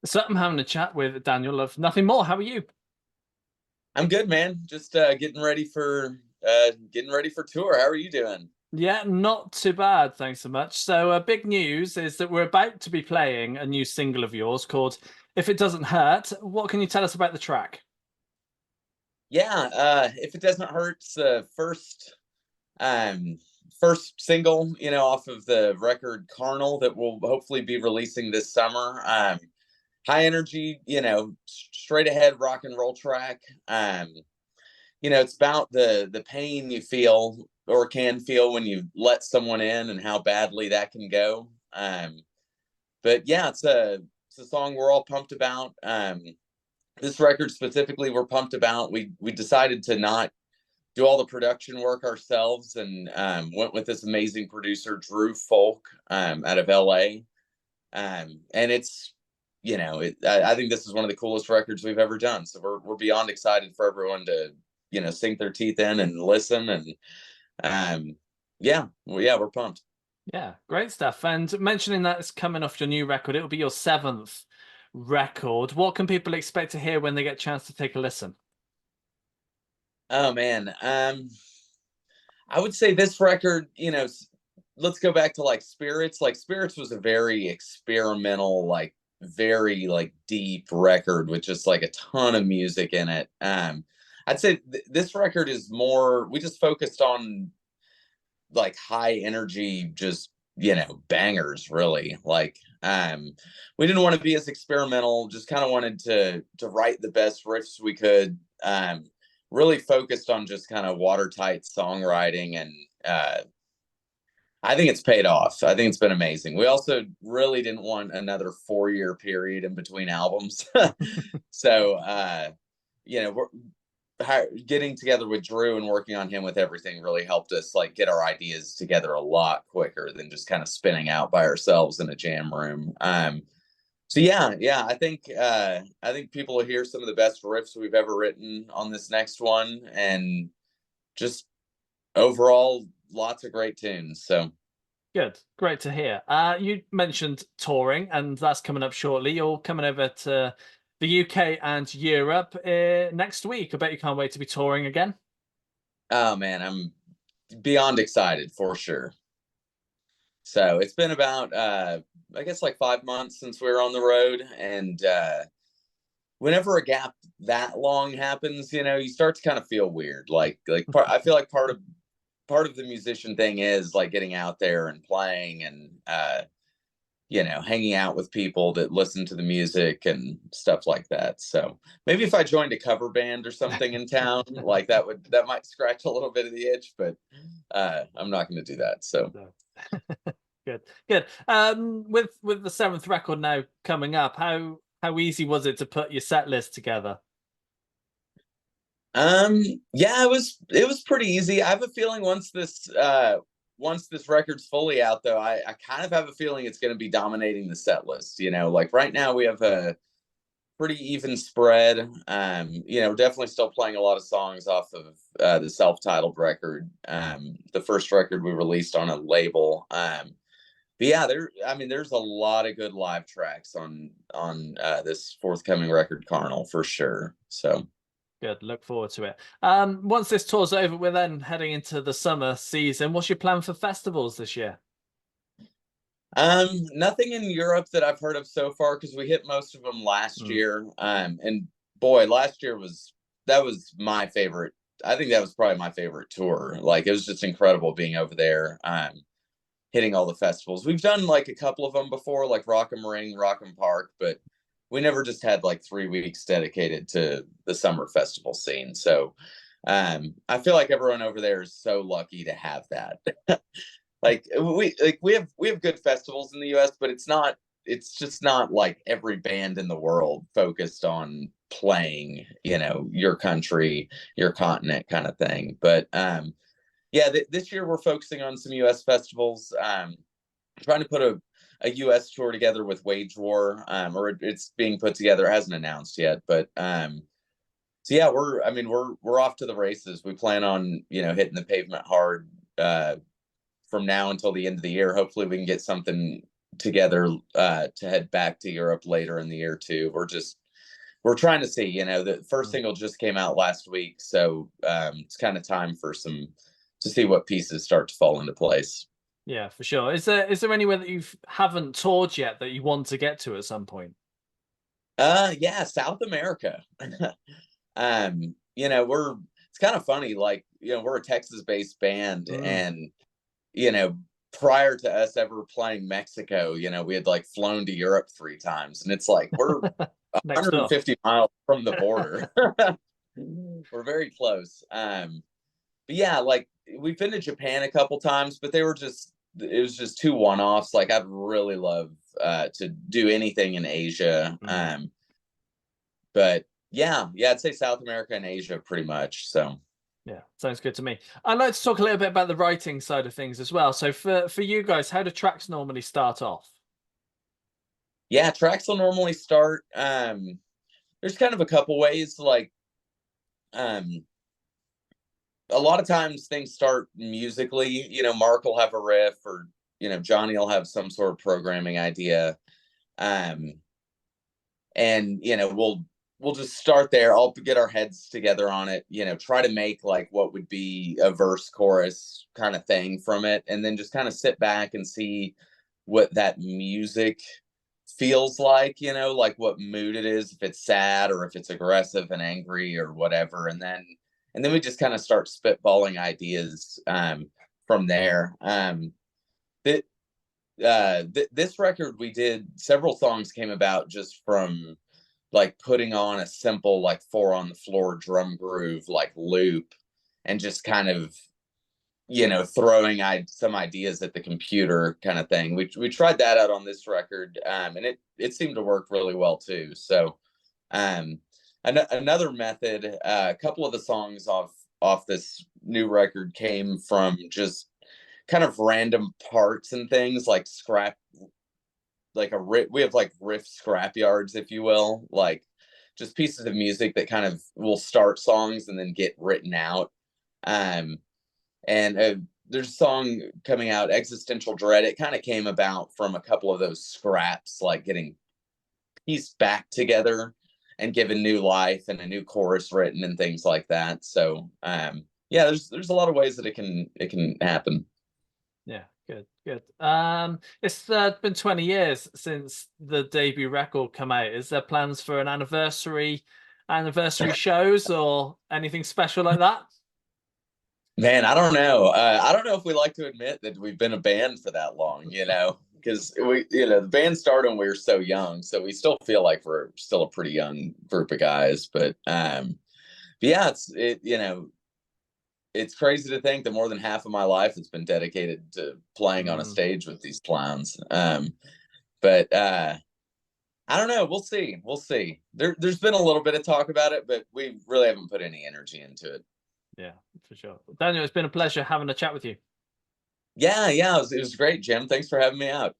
So I'm having a chat with Daniel of Nothing More. How are you? I'm good, man. Just getting ready for tour. How are you doing? Yeah, not too bad, thanks so much. So, big news is that we're about to be playing a new single of yours called "If It Doesn't Hurt." What can you tell us about the track? Yeah, if it doesn't hurt, it's the um first single, off of the record Carnal that we'll hopefully be releasing this summer. High energy, straight ahead rock and roll track. It's about the pain you feel or can feel when you let someone in and how badly that can go. But yeah, it's a song we're all pumped about. This record specifically, we're pumped about. We decided to not do all the production work ourselves and went with this amazing producer Drew Folk out of LA. And it's I think this is one of the coolest records we've ever done. So we're beyond excited for everyone to sink their teeth in and listen. And we're pumped. Yeah, great stuff. And mentioning that it's coming off your new record, it'll be your seventh record. What can people expect to hear when they get a chance to take a listen? Oh man, I would say this record, let's go back to like Spirits. Like Spirits was a very experimental, like very like deep record with just like a ton of music in it. I'd say this record is more. We just focused on like high energy, just bangers. Really, like we didn't want to be as experimental. Just kind of wanted to write the best riffs we could. Really focused on just kind of watertight songwriting and I think it's paid off. I think it's been amazing. We also really didn't want another 4-year period in between albums. So we're getting together with Drew and working on him with everything really helped us like get our ideas together a lot quicker than just kind of spinning out by ourselves in a jam room. So yeah, I think people will hear some of the best riffs we've ever written on this next one, and just overall lots of great tunes. So Good, great to hear. You mentioned touring, and that's coming up shortly. You're coming over to the UK and Europe next week. I bet you can't wait to be touring again. oh man, I'm beyond excited for sure. So it's been about I guess like 5 months since we were on the road, and whenever a gap that long happens, you start to kind of feel weird. I feel like part of the musician thing is like getting out there and playing and hanging out with people that listen to the music and stuff like that. So maybe if I joined a cover band or something in town, like that might scratch a little bit of the itch, but I'm not going to do that. So No. Good, good. With the seventh record now coming up, how easy was it to put your set list together? yeah, it was pretty easy. I have a feeling once this record's fully out though, I kind of have a feeling it's going to be dominating the set list. Like right now we have a pretty even spread. Definitely still playing a lot of songs off of the self-titled record, the first record we released on a label. But yeah, there's a lot of good live tracks on this forthcoming record, Carnal, for sure. So Good. Look forward to it. Once this tour's over, we're then heading into the summer season. What's your plan for festivals this year? nothing in Europe that I've heard of so far because we hit most of them last Mm. year. And boy, last year was my favorite. I think that was probably my favorite tour. Like it was just incredible being over there. Hitting all the festivals. We've done like a couple of them before, like Rock'em Ring, Rock'em Park, but we never just had like 3 weeks dedicated to the summer festival scene. So I feel like everyone over there is so lucky to have that. we have good festivals in the US, but it's just not like every band in the world focused on playing, your country, your continent kind of thing. But yeah, this year we're focusing on some US festivals. Trying to put a US tour together with Wage War, or it's being put together. It hasn't announced yet, but so yeah, we're off to the races. We plan on hitting the pavement hard from now until the end of the year. Hopefully, we can get something together to head back to Europe later in the year too. We're trying to see, you know, the first single just came out last week, so it's kind of time for to see what pieces start to fall into place. Yeah, for sure. Is there anywhere that you haven't toured yet that you want to get to at some point? Yeah, South America. You know, it's kind of funny, like, you know, we're a Texas-based band, Mm. and you know, prior to us ever playing Mexico, you know, we had like flown to Europe 3 times, and it's like we're Next door. 150 miles from the border. We're very close. But yeah, like we've been to Japan a couple times, but it was just 2 one-offs. Like I'd really love to do anything in Asia. Mm. But yeah, I'd say South America and Asia pretty much. So Yeah, sounds good to me. I'd like to talk a little bit about the writing side of things as well. So for you guys, how do tracks normally start off? yeah, tracks will normally start. There's kind of a couple ways. Like um, a lot of times things start musically. You know, Mark will have a riff, or you know, Johnny will have some sort of programming idea. Um, and you know, we'll just start there. I'll get our heads together on it, you know, try to make like what would be a verse chorus kind of thing from it, and then just kind of sit back and see what that music feels like, you know, like what mood it is, if it's sad or if it's aggressive and angry or whatever. And then we just kind of start spitballing ideas from there. That this record, we did several songs came about just from like putting on a simple like 4 on the floor drum groove like loop, and just kind of, you know, throwing some ideas at the computer kind of thing. We tried that out on this record, and it seemed to work really well too. So um another method, a couple of the songs off this new record came from just kind of random parts and things, like scrap, like a riff. We have like riff scrap yards, if you will, like just pieces of music that kind of will start songs and then get written out. Um, and there's a song coming out, Existential Dread. It kind of came about from a couple of those scraps, like getting pieced back together and given new life and a new chorus written and things like that. So yeah, there's a lot of ways that it can happen. Yeah, good, good. It's been 20 years since the debut record come out. Is there plans for an anniversary shows or anything special like that? Man, I don't know. I don't know if we like to admit that we've been a band for that long, you know, because you know, the band started when we were so young, so we still feel like we're still a pretty young group of guys. But yeah, you know, it's crazy to think that more than half of my life has been dedicated to playing on a Mm, stage with these clowns. But I don't know. We'll see. We'll see. There's been a little bit of talk about it, but we really haven't put any energy into it. yeah, for sure. Daniel, it's been a pleasure having a chat with you. Yeah, it was great, Jim. Thanks for having me out.